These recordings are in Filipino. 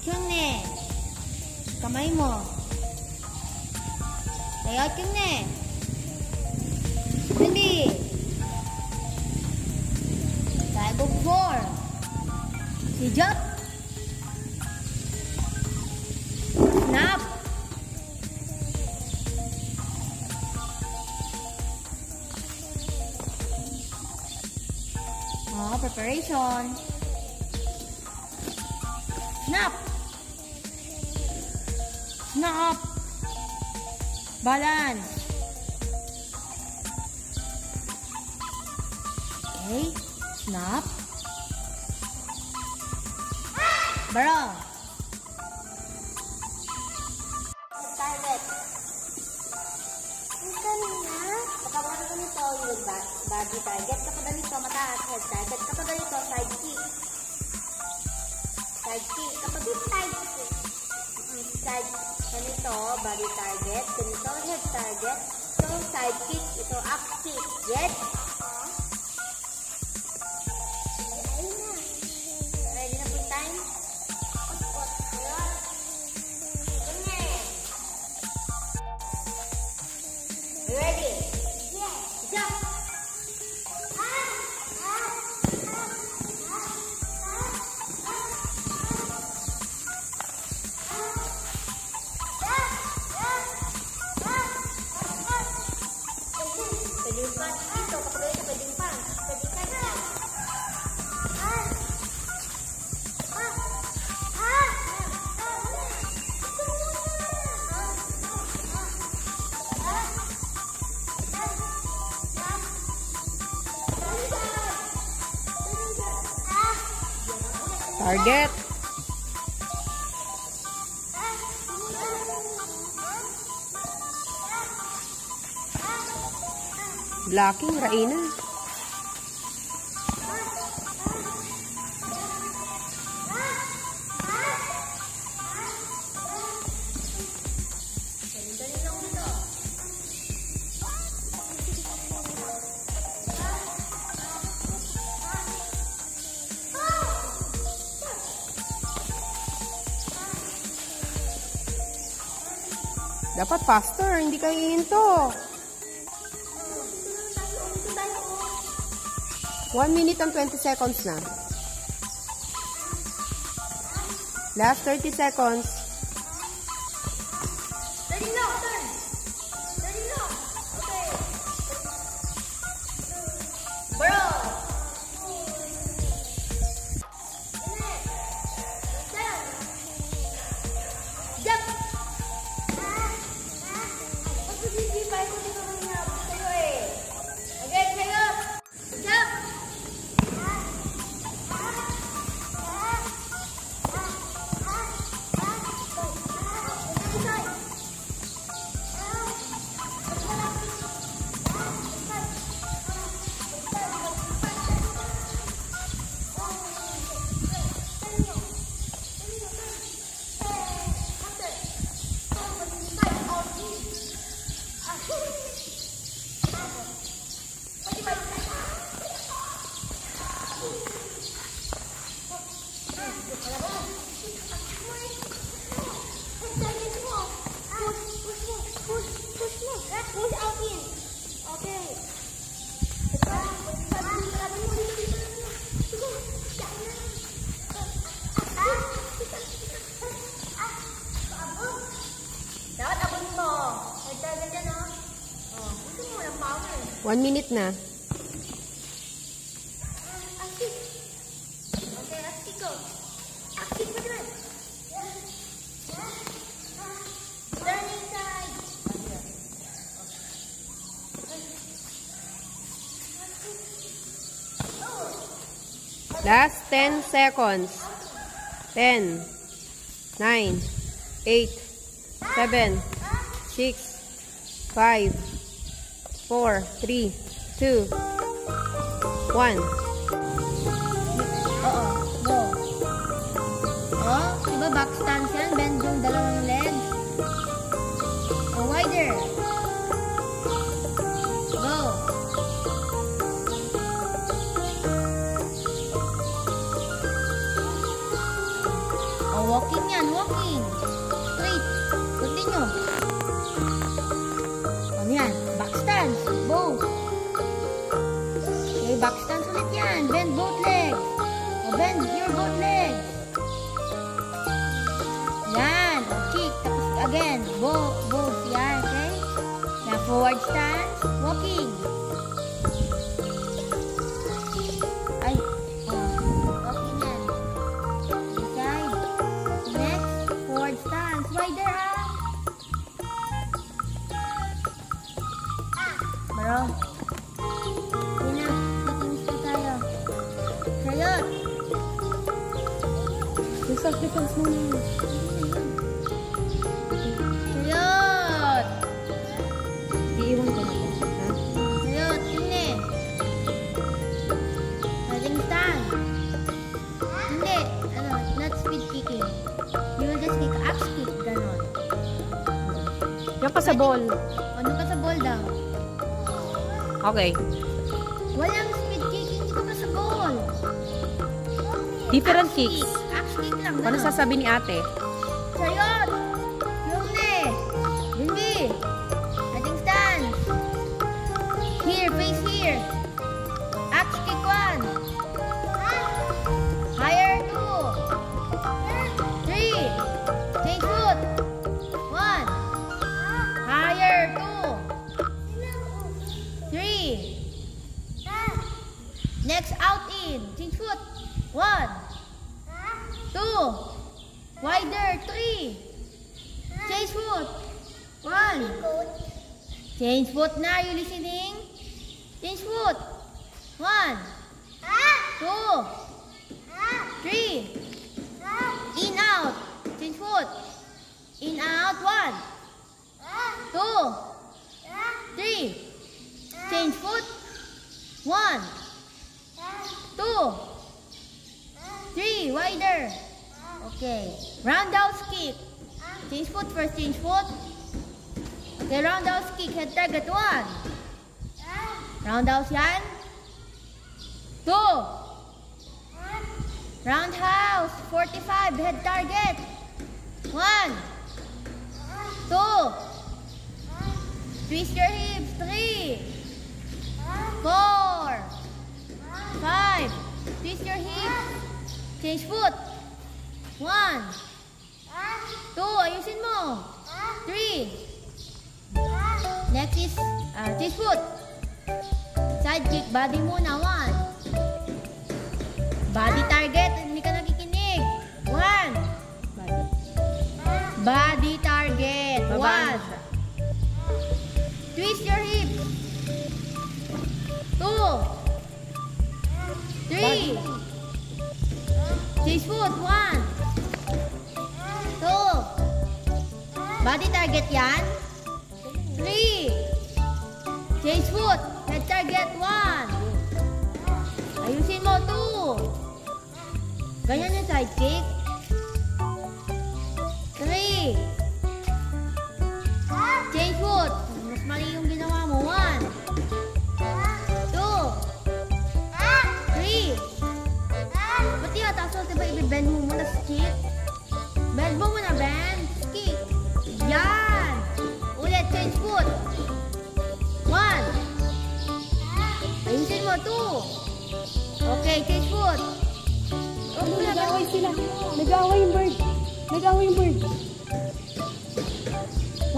Kyungne, kamay mo. Tayo, Kyungne. Hindi. Tayo, 4. Sijot. Snap. Oh, preparation. Snap. Snap. Balance. Okay. Snap. Barrel. Target. Yung kanina, kapag ganito yung body target, kapag ganito mataas head target, kapag ganito side kick. Side kick. Kapag yung side kick, side, ganito body target, ganito head target, so side kick, ito up kick. Yes? Ready na po time? Ready? Yes. Jump. Pwede yung punch dito. Kapag ito, pwede yung punch. Pwede yung punch. Target. Blocking, Raina. Dapat faster, hindi kayo hihinto. 1 minute and 20 seconds na. Last 30 seconds. Ready now, turn. Ready now. Okay. Bro. Jump. Dapat abon mo. Nagtagal yan, ha? Oh, gusto mo ng power. 1 minute na. Aktif. Okay, aktif ko. Aktif mo naman. Turning side. Last 10 seconds. 10, 9, 8, 7, 6, 5, 4, 3, 2, 1. Oo, go. Oh, diba back stance yan? Bend yung dalawang legs. Oh, wider. Go. Walking yan, walking. Straight. Continue. Ano yan? Back stance. Both. Okay, back stance ulit yan. Bend both legs. O, bend your both legs. Yan. O, kick. Tapos again. Both. Yan, okay? Now, forward stance. Walking. Ay. Walking yan. Side. Next, forward stance. Wider, ha? Bro. Yun na. Fitness na tayo. Sayot. Yung self-defense mo na. Sayot. Iiwan ko na po. Ha? Sayot. Hindi. Riding stand. Hindi. Ano, not speed kicking. You will just kick up kick. Ganon. Yung ka sa ball. Ano ka sa ball daw? Okay. Walang speed kicking. Hindi ka pa sa ball. Different Axe kicks. kick. Axe kick lang. Ano Ganon. sasabi ni ate? Sayot! Yumne! Yumbi! Ating stance! Here, face here! Axe kick 1! Higher 2! 3! Change foot! 1! Higher 2! 3! Next out in! Change foot! 1! 2! Wider, 3. Change foot. 1. Change foot na. You listening? Change foot. 1. 2. 3. In, out. Change foot. In, out. 1. 2. 3. Change foot. 1. 2. 3. Wider. Okay. Roundhouse kick. Change foot first. Change foot. Okay, roundhouse kick. Head target 1. Roundhouse yan. 2. Roundhouse 45. Head target. 1. 2. Twist your hips. 3. 4. 5. Twist your hips. Change foot. 1. 2. Ayusin mo. 3. Next is change foot. Side kick. Body muna. 1. Body target. Hindi ka nakikinig. 1. Body target. 1. Twist your hips. 2. 3. Change foot. 1. 2. Body target yan. 3. Change foot. Head target 1. Ayusin mo 2. Ganyan yung side kick. 3. Change foot. Mas mali yung ginawa mo. 1. 2. 3. Pati yata, so diba i-bend mo muna sa kick? Bend mo muna, bend. Kick. Yan. Ulit, change foot. 1. Ayusin mo, 2. Okay, change foot. Nag-away sila. Nag-away yung bird. Nag-away yung bird. 1.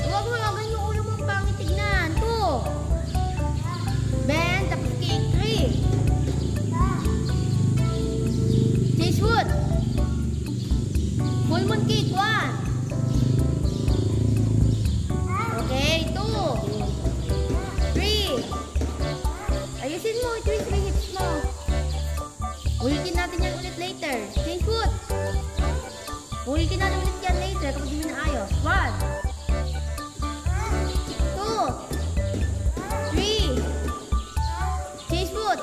Huwag mo lang yung ulo mong pangit tignan. 2. Bend, tapos kick. 3. Change foot. Full moon kick. 1. Okay, 2. 3. Ayusin mo, twist yung hips mo. Ulitin natin yan ulit later. Change foot. Ulitin natin ulit yan later kapag hindi na ayos. 1. 2. 3. Change foot.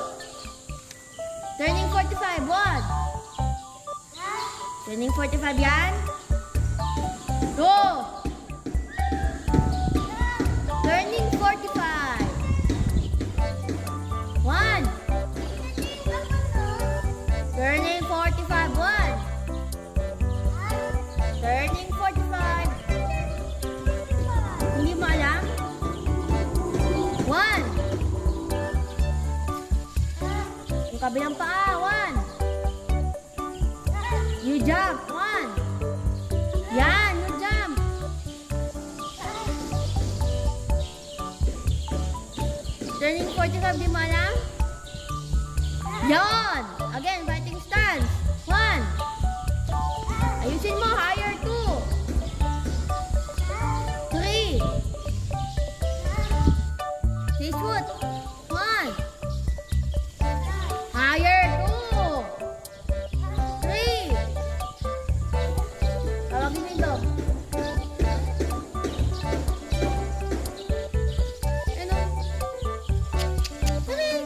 Turning 45. 1. Turning 45 yan. 2. Turning 45. 1. Turning 45. 1. kabilang paa. 1. You jump. 1. Yan, you jump. Turning 45, di mo alam? Yan. Again, fighting stance. 1. Ayusin mo, higher. 2. 3. Chase foot. 1. Higher. 2. 3. Tawagin mo ito. Ano? 3.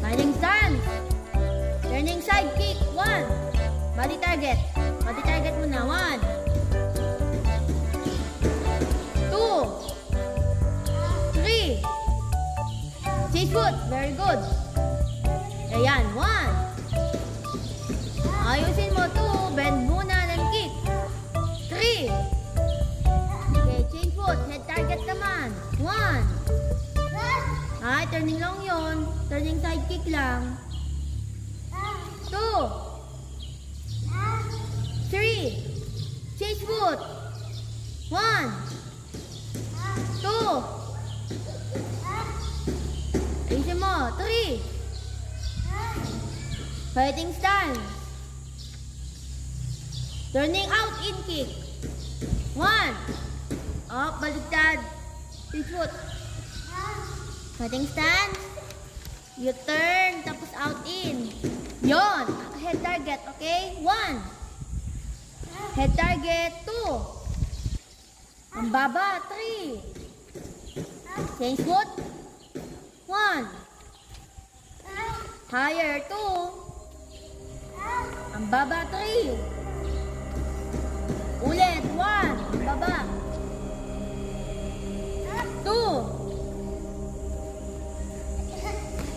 Fighting stance. Turning side kick. 1. Body target. Body target muna. 1. 2. 3. Chase foot. Very good. Ayan. 1. Ayusin mo. 2. Bend muna and kick. 3. Okay. Change foot. Head target naman. 1. Ay, turning lang yun. Turning side kick lang. 2. 3. Chase foot. 1. 2. Ayusin mo. 3. Fighting stance. Turning out in kick. 1. Up, baliktad. Chase foot. Fighting stance. You turn, tapos out in. Yon. Head target, okay? 1. Head target, 2. Ang baba, 3. Change foot. 1. Higher, 2. Ang baba, 3. Ulit, 1. Ang baba. 2.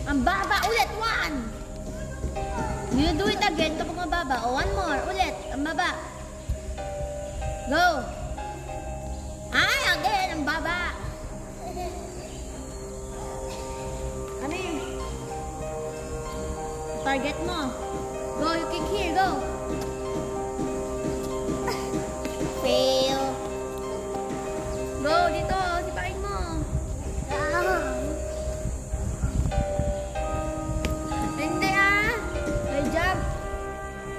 Ang baba, ulit, 1. You do it again kapag mababa. O, 1 more, ulit, ang baba. Go. Ay, again, ang baba. Ano yun? Target mo. Go, you kick here, go. Fail. Go, dito, sipain mo. Hindi May jump.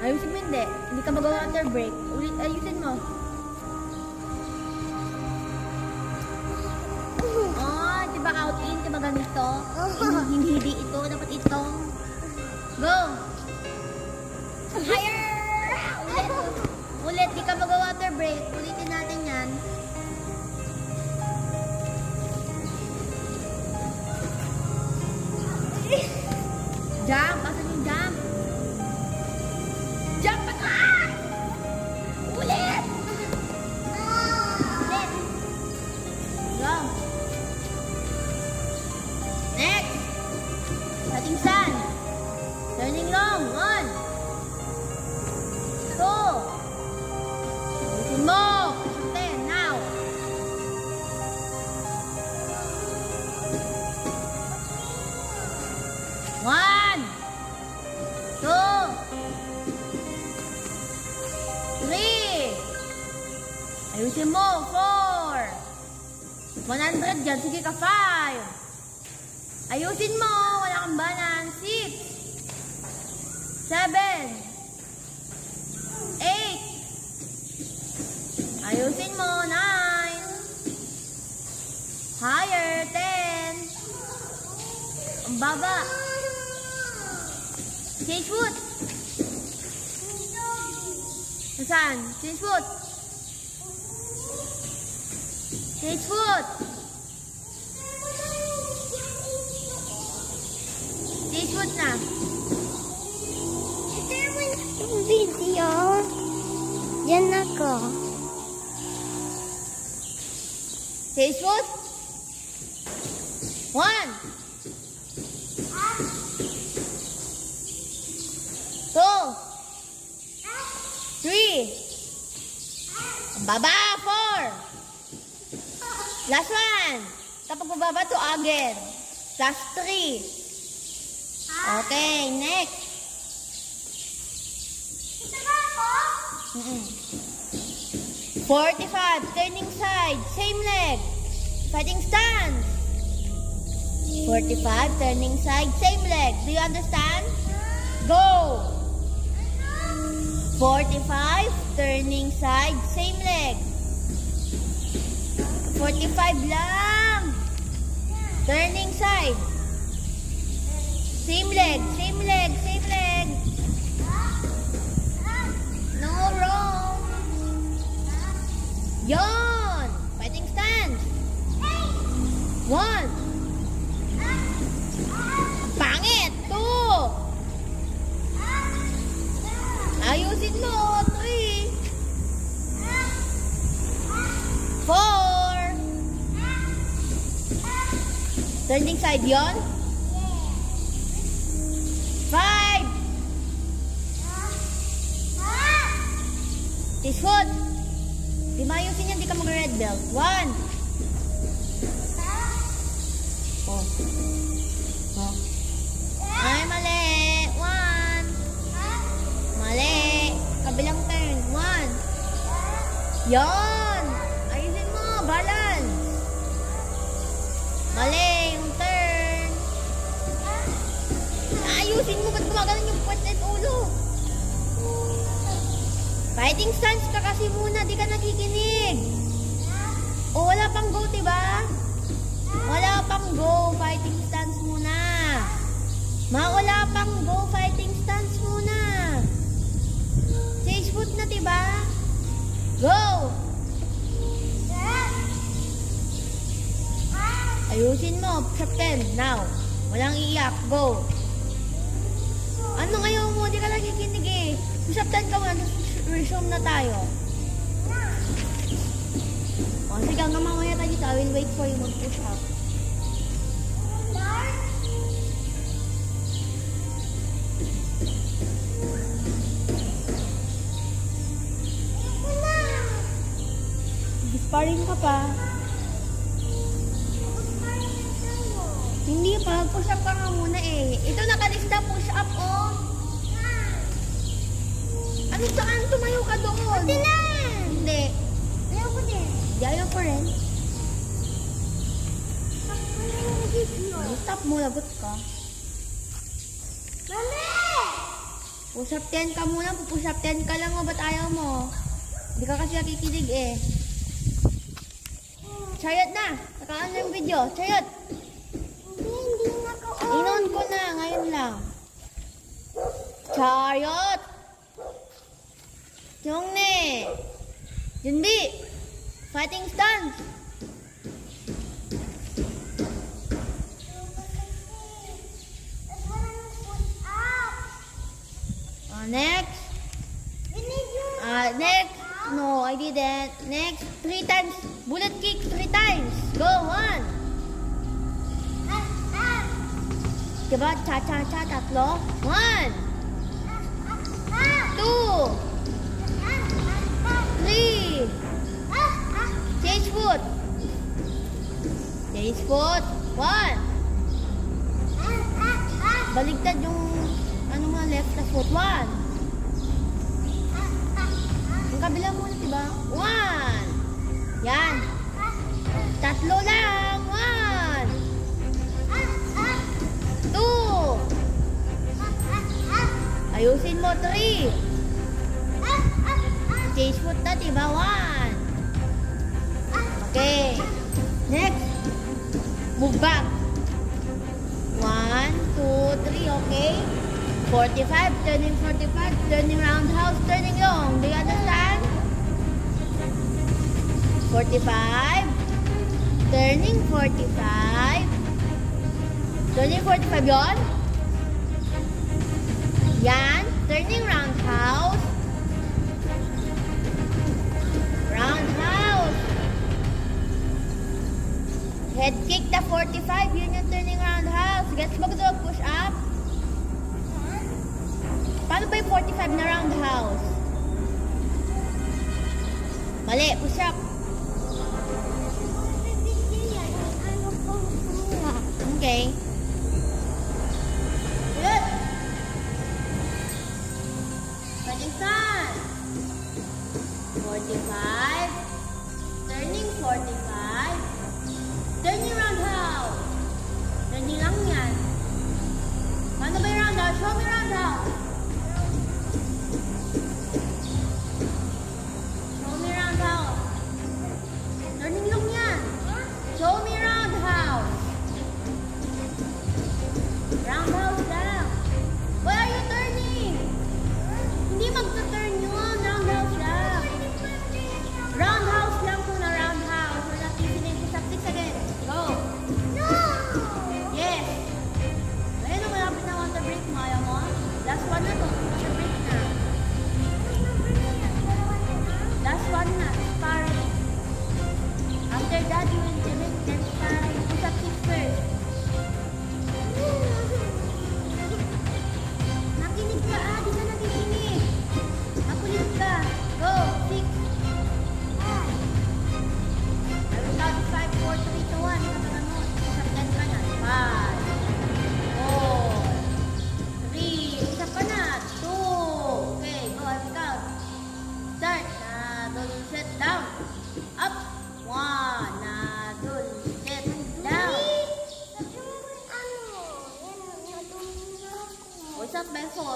Ayusin mo hindi. Hindi ka magawa under break. Ulit, ayusin mo. Oh, diba out in? Diba ganito? Hindi ito. Dapat ito. Go. Higher. Ulit. Ulit. Di ka magawa under break. Ulitin natin yan. Jump. Asan yung jump? Jump pa ka! Ulit! Ulit! Go! Next! Cutting stand. Turning long. 1. 2. Ulitin mo. 10. Now. One, 2, 3. Ayusin mo. 4. 100 dyan. Sige ka. 5. Ayusin mo. Wala kang balance. 6. 7. 8. Ayusin mo. 9. Higher. 10. Ang baba. Change foot. Saan? Change foot. Change foot. Change foot na. Yung video. Yan ako. Change foot. 1. 2. 3. Baba. 4. Last one. Kapag bababa to again. Plus 3. Okay, next. 45, turning side, same leg. Fighting stance. 45, turning side, same leg. Do you understand? Go! 45, turning side, same leg. 45 lang. Turning side. Same leg, same leg, same leg. No, wrong. Yon. Fighting stance. 1. Pangit. 2. Ayusin mo. 3. 4. Turning side yon. 5. This foot. Di mayusin yan, di ka mag-red belt. 1. Oh. Oh. Ay, mali. 1. Mali. Kabilang turn. 1. Yan. Ayusin mo. Balance. Mali yung turn. Ayusin mo. Ba't gumagalan yung puwet at ulo? Fighting stance ka kasi muna. Di ka nakikinig. O, wala pang go, diba? Wala pang go. Fighting stance muna. Wala pang go. Fighting stance muna. 6 foot na, diba? Go! Ayusin mo. Push-up 10. Now. Walang iyak. Go. Ano ngayon mo? Di ka nakikinig eh. Push-up 10 ka muna. Resume na tayo. O, sige, hanggang mamaya tayo dito. I will wait for you mag-push up. Sparring ka pa. Hindi pa. Push up ka nga muna eh. Ito nakalista push up oh. Ano saan? Tumayo ka doon. Pati lang. Hindi. Ayaw ko din. Hindi, ayaw ko rin. Stop mo, lagot ka. Mami! Push up 10 ka muna. Push up 10 ka lang mo. Ba't ayaw mo? Hindi ka kasi nakikinig eh. Chariot na. Nakaan na yung video. Chariot. Hindi naka-on. In-on ko na. Ngayon lang. Chariot. Yongne. Junbi. Fighting stance. Next. Next. No, I didn't. Next. 3 times. Bullet kick 3 times. Go. 1. Diba? Cha-cha-cha. Tatlo. 1. 2. 3. Change foot. Change foot. 1. Baligtad yung ano mo left na foot. 1. Ang kabila muna, diba? 1. Yan. Tatlo lang. 1. 2. Ayusin mo. 3. Change foot na, diba? 1. Okay. Next. Move back. 1, 2, 3. Okay. 45. Turning 45. Turning roundhouse. Turning long. Do you understand? 45. Turning 45. Turning 45 yon. Yan. Turning roundhouse. Roundhouse. Head kick the 45. Yun yung turning roundhouse. Gets mo gusto push up? Paano ba yung 45 na roundhouse? Mali. Push up.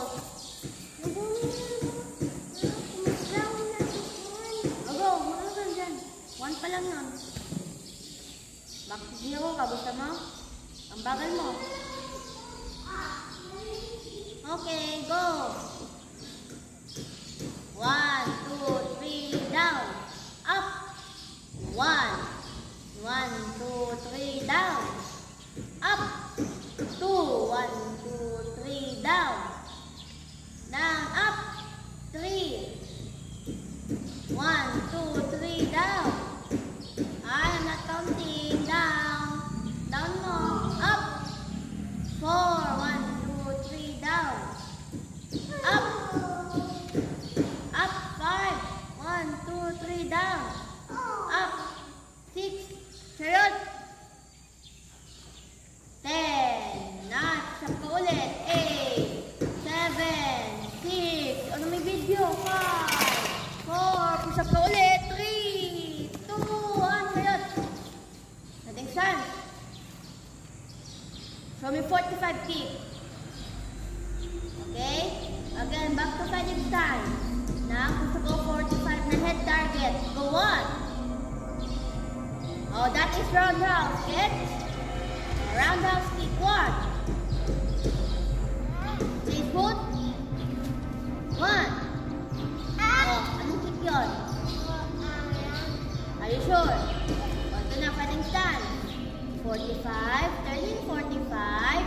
samples. Go, muna dyan. 1 pa lang yun. Bakit 0 ka? Gusto mo? Ang bagal mo. Okay, go. 1, 2, 3, down. Up. 1, 2, 3, down. Up. 2, 1, 2, 3, down. Down, up. 3. 1, 2, 3, down. I'm not counting. Down. Down more. Up. 4, 1, 2, 3, down. Up. Up. 5, 1, 2, 3, down. Up. 6. Sarot. 10. Notch. Up ka ulit. 8, 7, 6. Ano may video? 5, 4. Push up ka ulit. 3, 2, 1. Sarot. Nating stance. Show me 45 feet. Okay? Again, back to fighting stance. Now, gusto ko 45 na head target. Go on. Oh, that is roundhouse. Get? Roundhouse kick. 1. Stay put. 1. Oh, anong kick yun? Are you sure? Ito na, fighting stance. 45. Turning 45.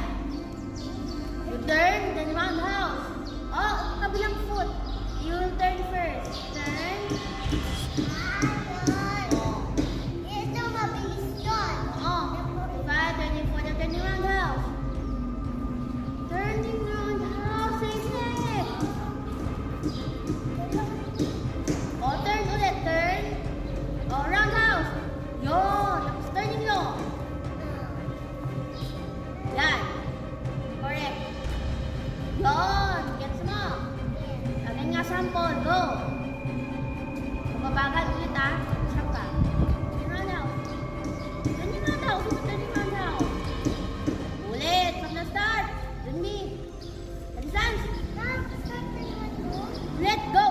You turn, then roundhouse. Oh, kabilang foot. You will turn first. Turn. Oh, 45, turning 40, turning roundhouse. Turning roundhouse. Same leg. Oh, turn ulit. Turn. Oh, roundhouse. Yun. Tapos turning long. Yan. Correct. Yun. Gets mo. Again nga sample. Go. Mababagal ulit ha. Sarap ka. Turning roundhouse. Turning roundhouse. Turning roundhouse. Ulit. From the start. Turn me. Distance. Let go.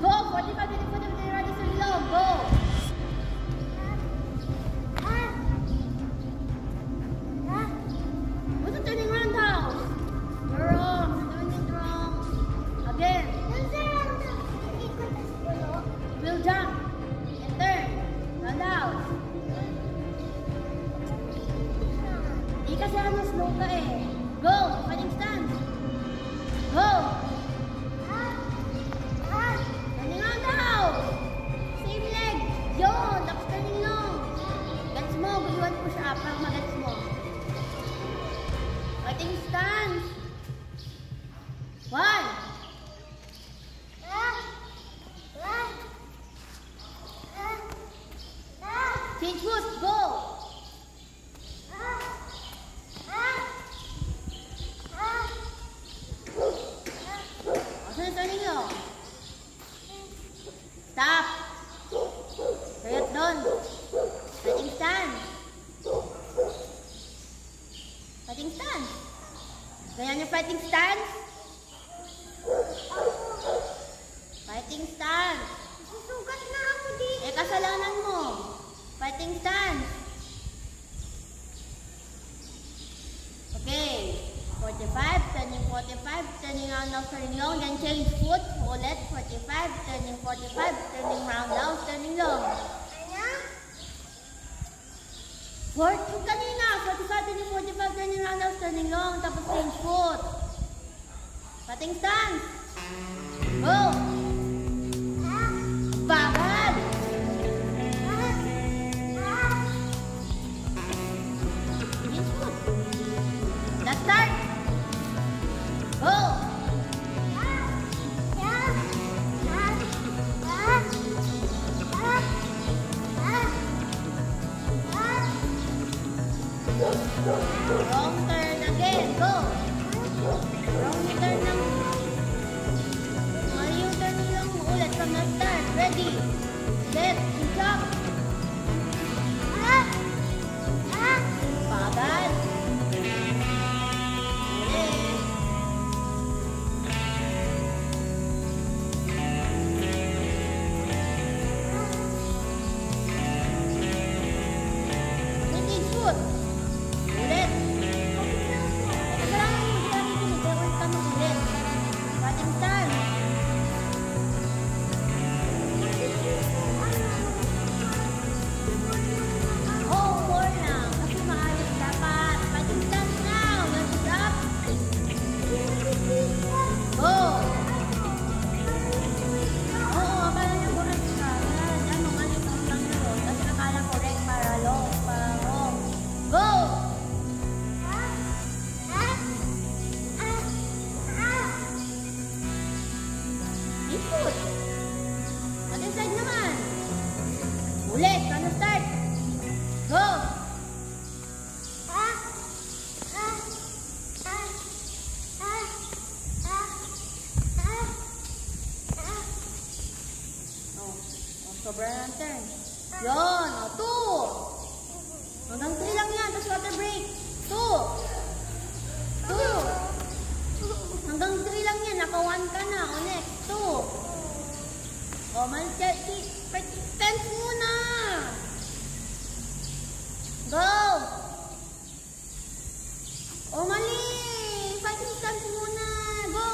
Go. 45 minutes. 45 minutes. Ready to long. Go. What's the turning roundhouse? You're wrong. You're doing it wrong. Again. We'll jump. And turn. Roundhouse. Hindi kasi ano slow ka eh. Go. Fighting stance. Go. Turning roundhouse. Same leg. Yun. Tapos turning long. Gets mo. Guluan push up para magets mo. Fighting stance. 1. Change foot. Go. Saan turning long? Stop. Kayat doon. Fighting stance. Fighting stance. Ganyan yung fighting stance. Fighting stance. Susugat na ako dito. Eh, kasalanan mo. Fighting stance. Okay. 45, turning 45, turning roundhouse, turning long, then change foot. Ulit, 45, turning 45, turning roundhouse, turning long. Yung kanina, 45, turning 45, turning roundhouse, turning long, tapos change foot. Fighting stance. Go! Bagal! Change foot. Let's start. Go! Wrong turn again. Go! Wrong turn lang. Yung turn lang ulit from the start. Ready? Set. Jump. Bagal. Ulit. shoot. Ulit. Teka lang, mag-ulit kami ulit. Fighting style. Oh, 4 lang. Kasi maayos dapat. Fighting style now. Let's stop. Go. Oo, akala niya correct ka. Diyan, mamalipang lang yun. Kasi akala correct para long, para wrong. Go! Ikot. Other side naman. Ulit, paano start? Go! Sobrang ang turn. Yun. 2. Hanggang 3 lang yan. Tapos water break. 2. Hanggang 3 lang yan. Naka 1 ka na. O next. 2. O, fighting stance muna. Go. O, mali. Fighting stance muna. Go.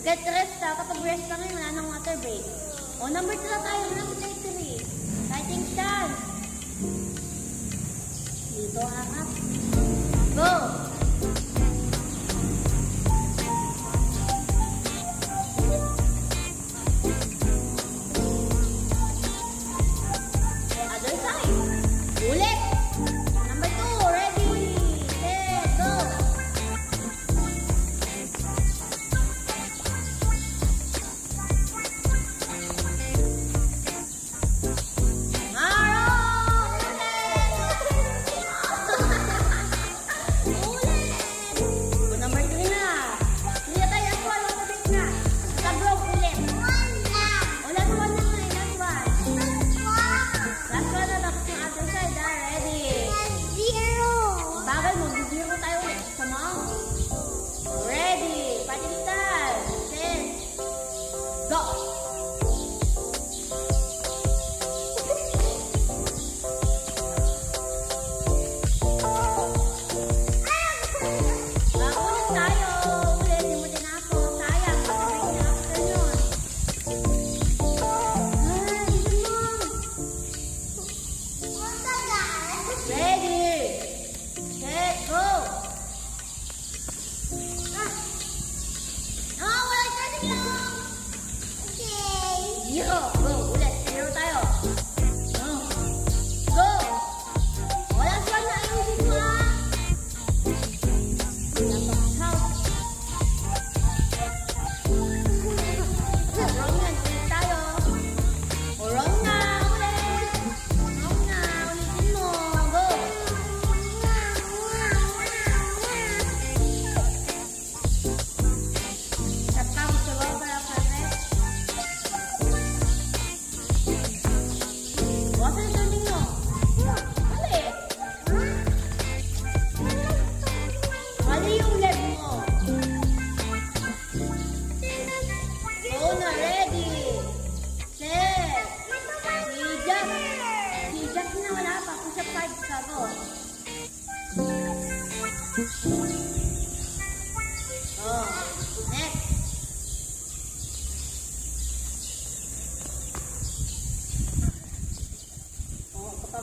Get rest ha. Kapag rest ka ngayon, wala nang water break. O, number 2 na tayo. Number 3. Fighting stance. Dito, hanap. Go! Okay, other side. Ulit! Number 2, ready, set, go!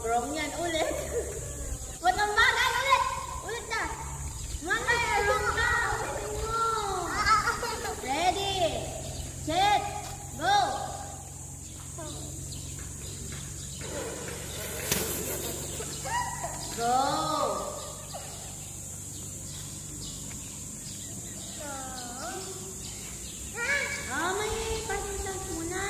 Wrong yan, ulit. What ang bagay, ulit. Ulit na. Bagay, wrong ka. Ulitin mo. Ready, set, go. Go. May pasensya muna.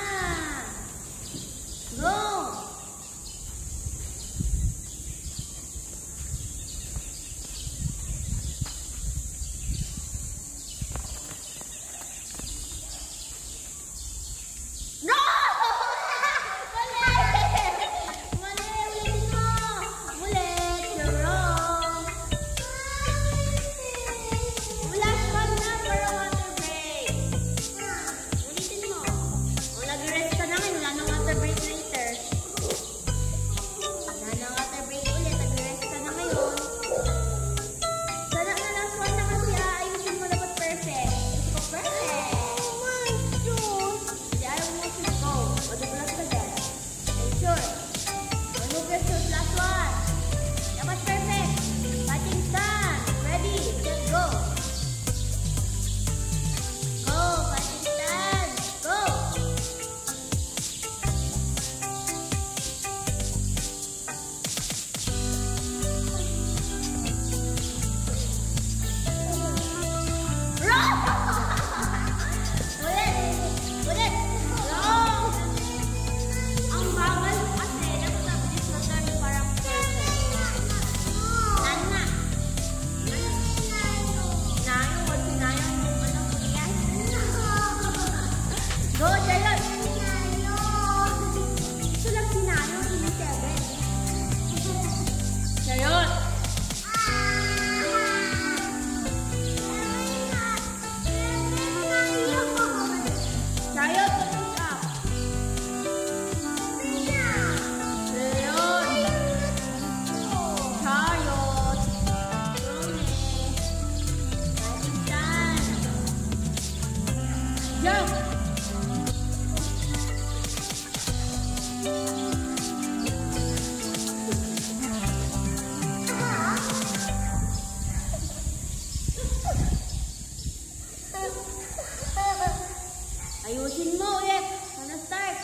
Ayusin mo ulit. Sana start.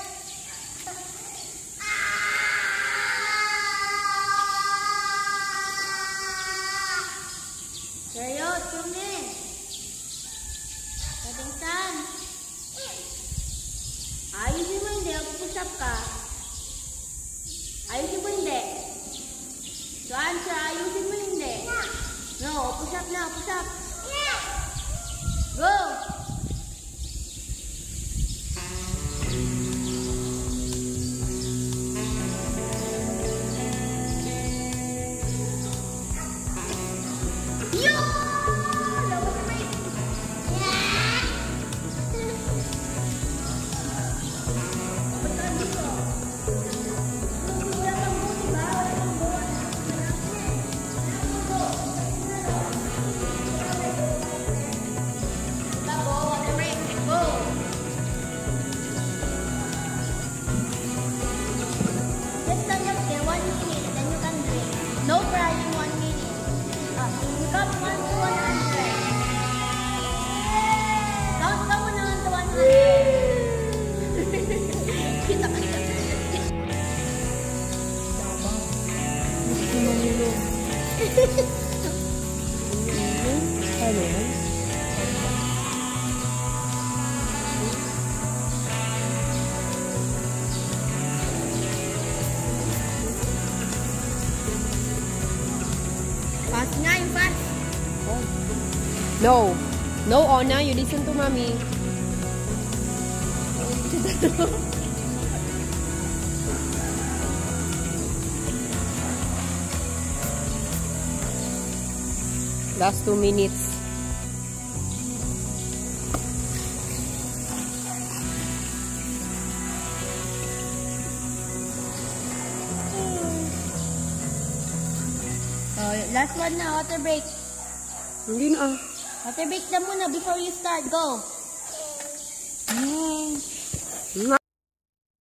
Seryo, tumin. Katingsan. Ayusin mo hindi. Mag-push up ka. Ayusin mo hindi. So, answer, ayusin mo hindi. No, push up na, push up. Go! Yo! That was great. Yeah! Ba't ka dito? Wala kang go, diba? Wala kang go. No crying 1 minute. You count 1 to 100. Count ka muna 1 to 100. Kita ka siya. Gusto mo nilong. Ano yan? Fast nga yung fast. No. No, Ona. You listen to mommy. Last 2 minutes. Oh, last one na, water break. Hindi na. Water break na muna before you start. Go.